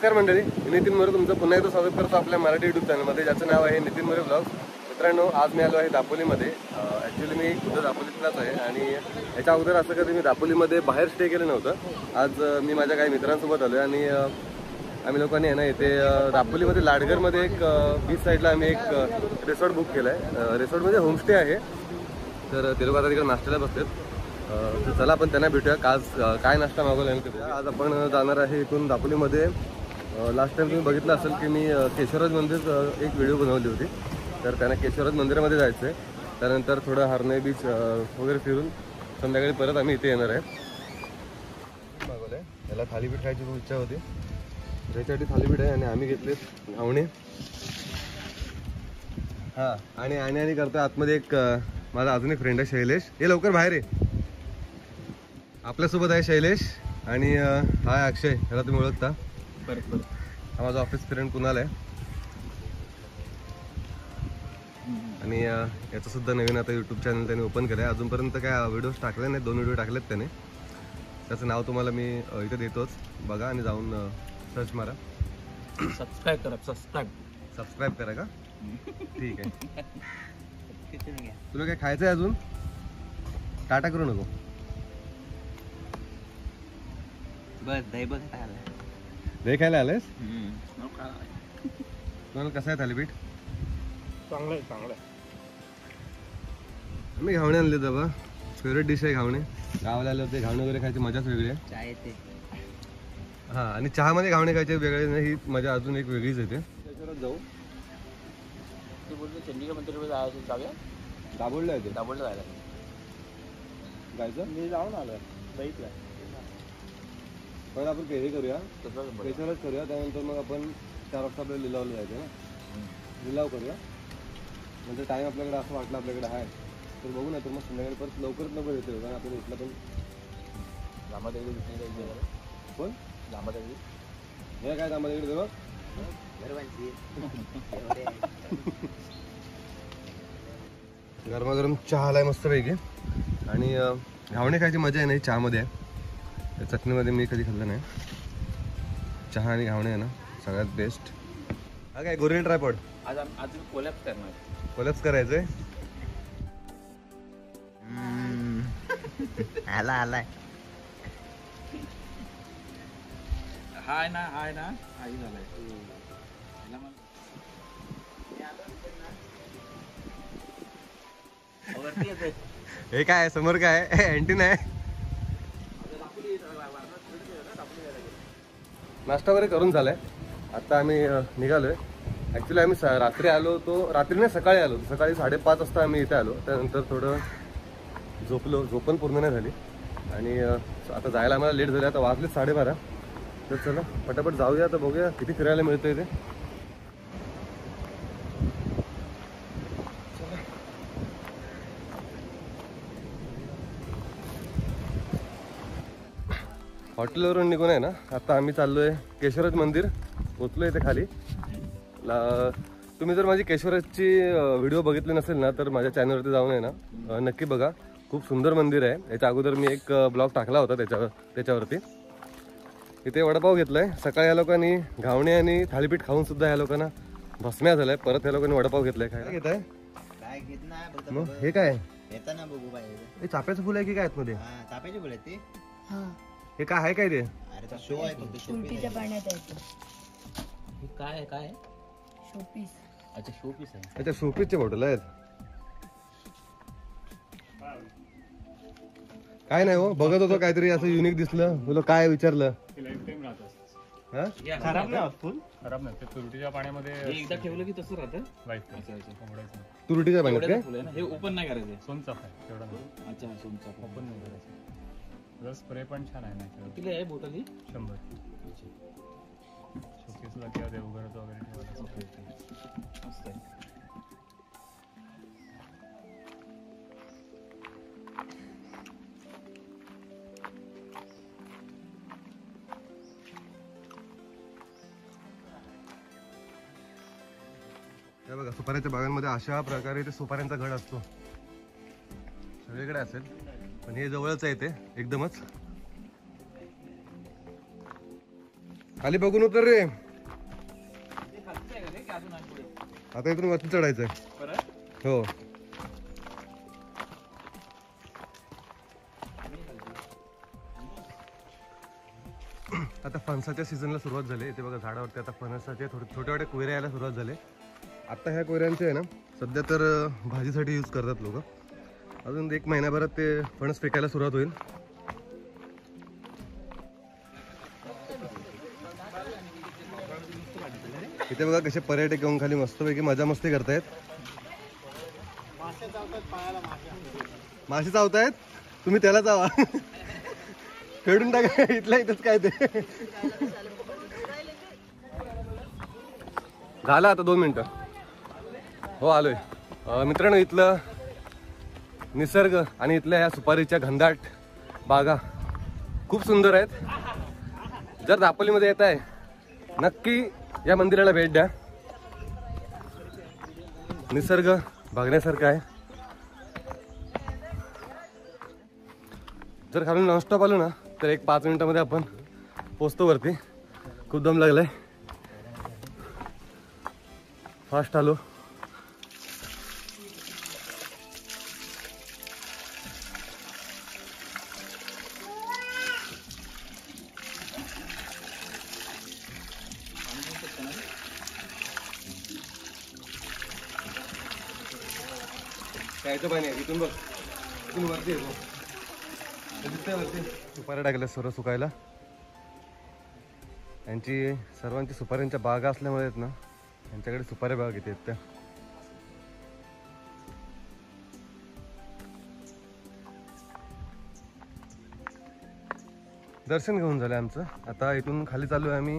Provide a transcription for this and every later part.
नमस्कार मंडळी, नितीन मोरे तुमचं पुन्हा एकदा स्वागत करतो आपल्या मराठी यूट्यूब चॅनलमध्ये, ज्याचं नाव आहे नितीन मोरे ब्लॉग्स. मित्रांनो, आज मी आलो आहे दापोलीमध्ये. ॲक्च्युली मी खुद्द दापोलीतलाच आहे आणि याच्या अगोदर असं कधी मी दापोलीमध्ये बाहेर स्टे केलं नव्हतं. आज मी माझ्या काही मित्रांसोबत आलो आहे आणि आम्ही लोकांनी आहे ना इथे दापोलीमध्ये लाडगरमध्ये एक बीच साईडला आम्ही एक रिसॉर्ट बुक केलं आहे. रिसॉर्टमध्ये होमस्टे आहे, तर ते लोक आता तिकडे नाश्त्याला बसतात. तर चला आपण त्यांना भेटूया. आज काय नाश्ता मागवला आहे ते. आज आपण जाणार आहे इथून दापोलीमध्ये. लास्ट टाइम तुम्ही बघितलं असेल की मी केशवराज मंदिर एक व्हिडिओ बनवली होती, तर त्यांना केशवराज मंदिरामध्ये जायचं आहे. त्यानंतर थोडं हरणे बीच वगैरे फिरून संध्याकाळी परत आम्ही इथे येणार आहे. मागवलं आहे त्याला थालीपीठ खायची खूप इच्छा होती, त्याच्यासाठी थालीपीठ आहे आणि आम्ही घेतले घावणे. हां, आणि करतोय आतमध्ये एक माझा अजून एक फ्रेंड आहे शैलेश. हे लवकर बाहेर आहे. आपल्यासोबत आहे शैलेश आणि हा आहे अक्षय, ह्याला तुम्ही ओळखता. हा माझा ऑफिस फ्रेंड कुणाल आहे आणि याचं सुद्धा नवीन आता यूट्यूब चॅनल त्याने ओपन केलं आहे. अजूनपर्यंत काय व्हिडिओज टाकले नाही, 2 व्हिडिओ टाकलेत त्याने. त्याचं नाव तुम्हाला मी इथे देतोच, बघा आणि जाऊन सर्च मारा. सबस्क्राईब करा का? ठीक आहे. तुला काय खायचं आहे अजून? टाटा करू नको. दही खायला आलेस? तुम्हाला कसं आहे थालीपीठ? चांगलं आहे. मी घावणे आणले बाबा, फेवरेट डिश आहे घावणे. गावाला आले होते, घावणे वगैरे खायची मजाच वेगळी आहे. हां, आणि चहामध्ये घावणे खायचे वेगळे नाही, ही मजा अजून एक वेगळीच येते. जाऊ ते बोलतो चंडीगड मंदिरामध्ये जायचं, जाऊया. दाभोळला येते. दाभोळला जायला जायचं. मी जाऊन आलोय बघितलं. पण आपण हे करूया, केशवराज करूया. त्यानंतर मग आपण 4 वाजता आपल्याला लिलावला जायचं ना, लिलाव करूया. नंतर टाईम आपल्याकडे असं वाटलं आपल्याकडे आहे तर बघू ना, तर मग संध्याकाळी परत लवकर येतो. कारण आपण इथलं पण जांबादेवी कोण जांबादेवी हे काय जांबादेवी बघ. गरमागरम चहा आलाय मस्तपैकी आणि घावणे खायची मजा आहे नाही चहामध्ये आहे. चटणीमध्ये मी कधी खाल्लं नाही. चहा आणि घावणे आहे ना सगळ्यात बेस्ट. हा काय गोरिल ट्रायपॉड आज कोलॅप्स करणार. कोलॅप्स करायचंय. आलाय हाय ना आई झालाय. हे काय समोर काय अँटीना आहे? नाश्ता वगैरे करून झालाय, आता आम्ही निघालोय. ॲक्च्युली आम्ही रात्री आलो होतो, रात्री नाही सकाळी आलो. सकाळी 5:30 वाजता आम्ही इथे आलो. त्यानंतर थोडं झोपण पूर्ण नाही झाली आणि आता जायला आम्हाला लेट झालं. आता वाजले 12:30. तर चला पटापट जाऊया, आता बघूया किती फिरायला मिळतं इथे. हॉटेलवरून निघून आहे ना आता आम्ही चाललोय केशवराज मंदिर. पोचलो इथे खाली. तुम्ही जर माझी केशवराजची व्हिडिओ बघितली नसेल ना तर माझ्या चॅनलवरती जाऊन आहे ना नक्की बघा. खूप सुंदर मंदिर आहे. याच्या अगोदर मी एक ब्लॉग टाकला होता त्याच्यावरती. इथे वडापाव घेतलाय. सकाळी या लोकांनी घावणे आणि थालीपीठ खाऊन सुद्धा या लोकांना भस्म्या झालाय. परत या लोकांनी वडापाव घेतलाय. काय घेत आहे? काय घेत नाही. मग हे काय येता ना बघू पाहिजे. हे चाफ्याचं फुल आहे की काय मध्ये? चाफ्याचे फुल आहे ते. हे काय आहे काय ते? अरे तो शो आहे तो. शोपीसच्या पाण्यात आहे तो. हे काय शोपीस. अच्छा शोपीस आहे. अच्छा शोपीसचे बॉटल आहेत. काय नाही हो, बघत होतो काहीतरी असं युनिक दिसलं, तुला काय विचारलं. खराब नाही फुल. खराब नाही ते तुरटीच्या पाण्यामध्ये एकदा ठेवलं की तसं राहतं. तुरटीच्या पाण्यात काय? हे ओपन नाही करायचं. सोनचाफ आहे तेवढा. अच्छा सोनचाफ ओपन नाही करायचं. स्प्रे पण छान आहे ना. किती आहे बॉटल ही? 100. शोकेसला किंवा देवघरात वगैरे ठेवायला मस्त आहे. हे बघा सुपाऱ्याच्या बागांमध्ये अशा प्रकारे ते सुपाऱ्यांचा घड असतो. सगळीकडे असेल पण हे जवळच आहे ते एकदमच. खाली बघून उतर रे. आता इथून वरती चढायचंय. हो आता फणसाच्या सीझनला सुरुवात झाली. इथे बघा झाडावरती आता फणसाचे थोडे छोटे छोटे कोयरे यायला सुरुवात झाले. आता ह्या कोयऱ्यांचे आहे ना सध्या तर भाजीसाठी यूज करतात लोक. अजून 1 महिन्याभरात ते फणस पिकायला सुरुवात होईल. इथे बघा कसे पर्यटक येऊन खाली मस्तपैकी मजा मस्ती करतायत. मासे चावतायत. तुम्ही त्याला चावा. फेडून टाका इथल्या इथंच काय ते. झालं आता 2 मिनिटं. हो आलोय. मित्रांनो इथलं निसर्ग आणि इथल्या ह्या सुपारीच्या घनदाट बागा खूप सुंदर आहेत. जर दापोलीमध्ये येत आहे नक्की या मंदिराला भेट द्या. निसर्ग बघण्यासारखा आहे. जर खालून नॉनस्टॉप आलो ना तर 1-5 मिनिटामध्ये आपण पोचतो वरती. खूप दम लागलाय. फास्ट आलो. प्यायचं पाणी आहे इथून बघ. इथून वरती येतो. वरती सुपाऱ्या टाकल्या सर्व सुकायला. यांची सर्वांची सुपाऱ्यांच्या बागा असल्यामुळे आहेत ना यांच्याकडे सुपाऱ्या बाग येते त्या. दर्शन घेऊन झालं आमचं. आता इथून खाली चालू आहे आम्ही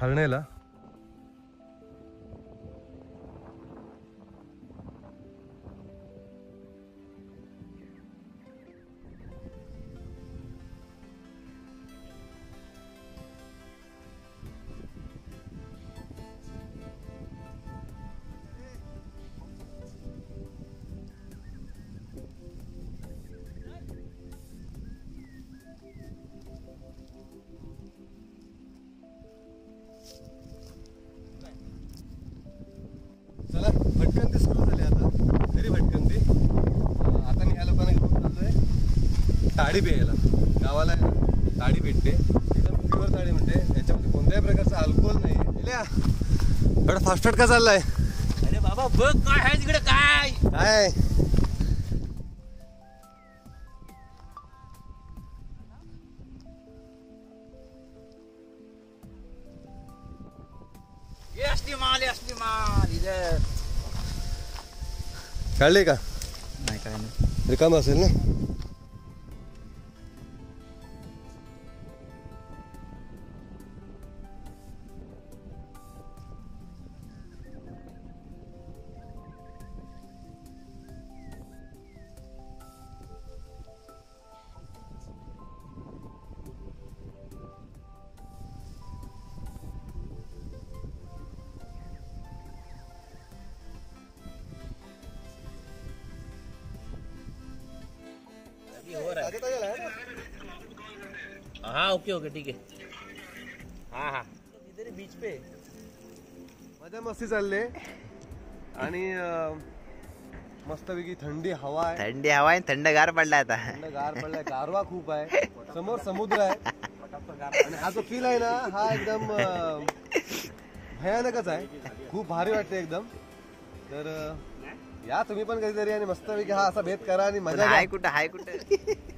हरण्याला. चला भटकंती सुरू झाली आता. तरी भटकंती आता मी ह्या लोकांना घेऊन चाललोय ताडी प्यायला. गावाला आहे ना ताडी भेटते एकदम प्युअर ताडी म्हणते. याच्यामध्ये कोणत्याही प्रकारचं अल्कोहोल नाही. एवढा फास्टफूड का चाललाय? अरे बाबा बघ काय आहे तिकडे. काय काय असली माल इधर. काढले का? नाही काय नाही. रिकाम असेल ना. हाँ ओके ओके ठीक है. हाँ हाँ इधर बीच पे मजा मस्ती चालले आणि मस्तपैकी थंडी हवा आहे. थंडी हवा आहे. थंडगार पडला आता. गार पडलाय. गारवा खूप आहे. समोर समुद्र आहे आणि हा जो फील आहे ना हा एकदम भयानकच आहे. खूप भारी वाटते एकदम. तर या तुम्ही पण कधीतरी आणि मस्तपैकी हा असा भेद करा आणि मजा. हाय कुठं हाय कुठं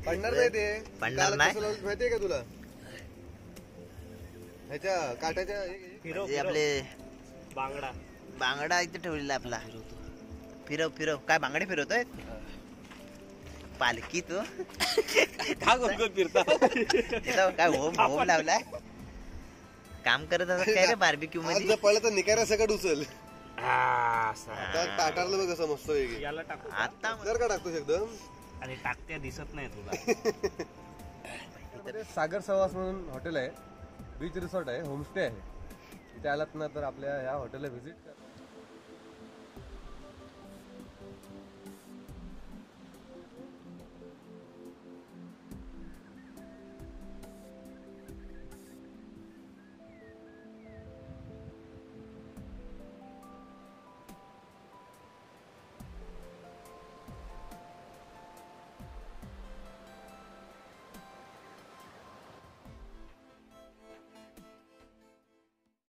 पडणार नाही ते. पडणार नाही. माहितीये का तुला ह्याच्या काट्याच्या आपले बांगडा बांगडा इथे ठेवलेला आपला. फिरव फिरव. काय बांगडे फिरवतोय पालखी तू? फिरता काय होम होम लावलाय. काम करत असत काय रे बार्बिक्यू मध्ये. पडलं तर निकारा सकट उचल. टाटारला बघ कसं मस्त वेगळी. आता जर का टाकतोस एकदम आणि टाकत्या दिसत नाही तुला. सागर सवास म्हणून हॉटेल आहे. बीच रिसॉर्ट आहे. होमस्टे आहे. इथे आलात ना तर आपल्या या हॉटेलला व्हिजिट करा.